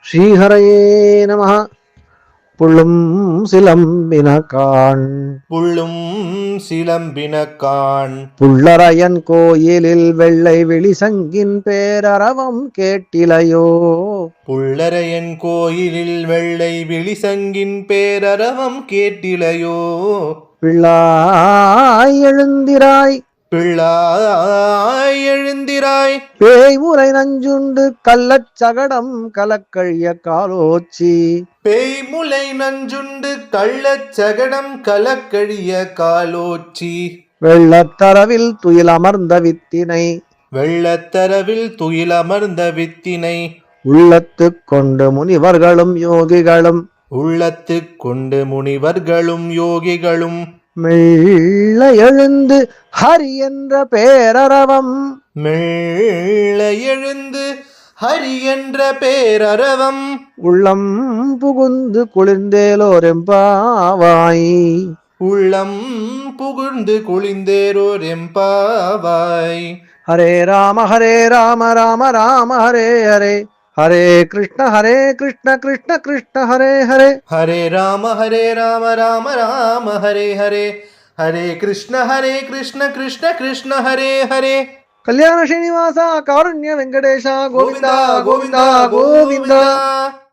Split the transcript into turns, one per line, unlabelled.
ஸ்ரீஹரயே நமः. புள்ளும் சிலம்பினகான்
புள்ளும் சிலம்பினகான்
புள்ளரையன் கோயிலில் வெள்ளை வெளிசங்கின் பேரரவம் கேட்டிலையோ.
புள்ளரையன் கோயிலில் வெள்ளை வெளிசங்கின் பேரரவம் கேட்டிலையோ.
பிள்ளாய் எழுந்திராய்
பிள்ளாய் எழுந்திராய்
பேய்முறை நஞ்சுண்டு கள்ளச்சகடம் கலக்கழிய காலோச்சி.
பேய்முலை நஞ்சுண்டு கள்ளச்சகடம் கலக்கழிய காலோச்சி.
வெள்ளத்தரவில் துயில் அமர்ந்த வித்தினை
வெள்ளத்தரவில் துயிலமர்ந்த வித்தினை
உள்ளத்து கொண்டு முனிவர்களும் யோகிகளும்
உள்ளத்து கொண்டு முனிவர்களும் யோகிகளும்
மெல்ல எழுந்து ஹரி என்ற பேரரவம்
மெல்ல எழுந்து ஹரி என்ற பேரரவம்
உள்ளம் புகுந்து குளிர்ந்தேலோரெம்பாவாய்.
உள்ளம் புகுந்து குளிந்தேரோர் எம்பாவாய்.
ஹரே ராம ராம ராம ஹரே ஹரே ஹரே கிருஷ்ண கிருஷ்ண கிருஷ்ண ஹரே ஹரே.
ஹரே ராம ராம ராம ஹரே ஹரே ஹரே கிருஷ்ண கிருஷ்ண கிருஷ்ண ஹரே ஹரே.
கல்யாண ஸ்ரீனிவாச காருண்ய வெங்கடேஷ கோவிந்தா கோவிந்தா கோவிந்தா.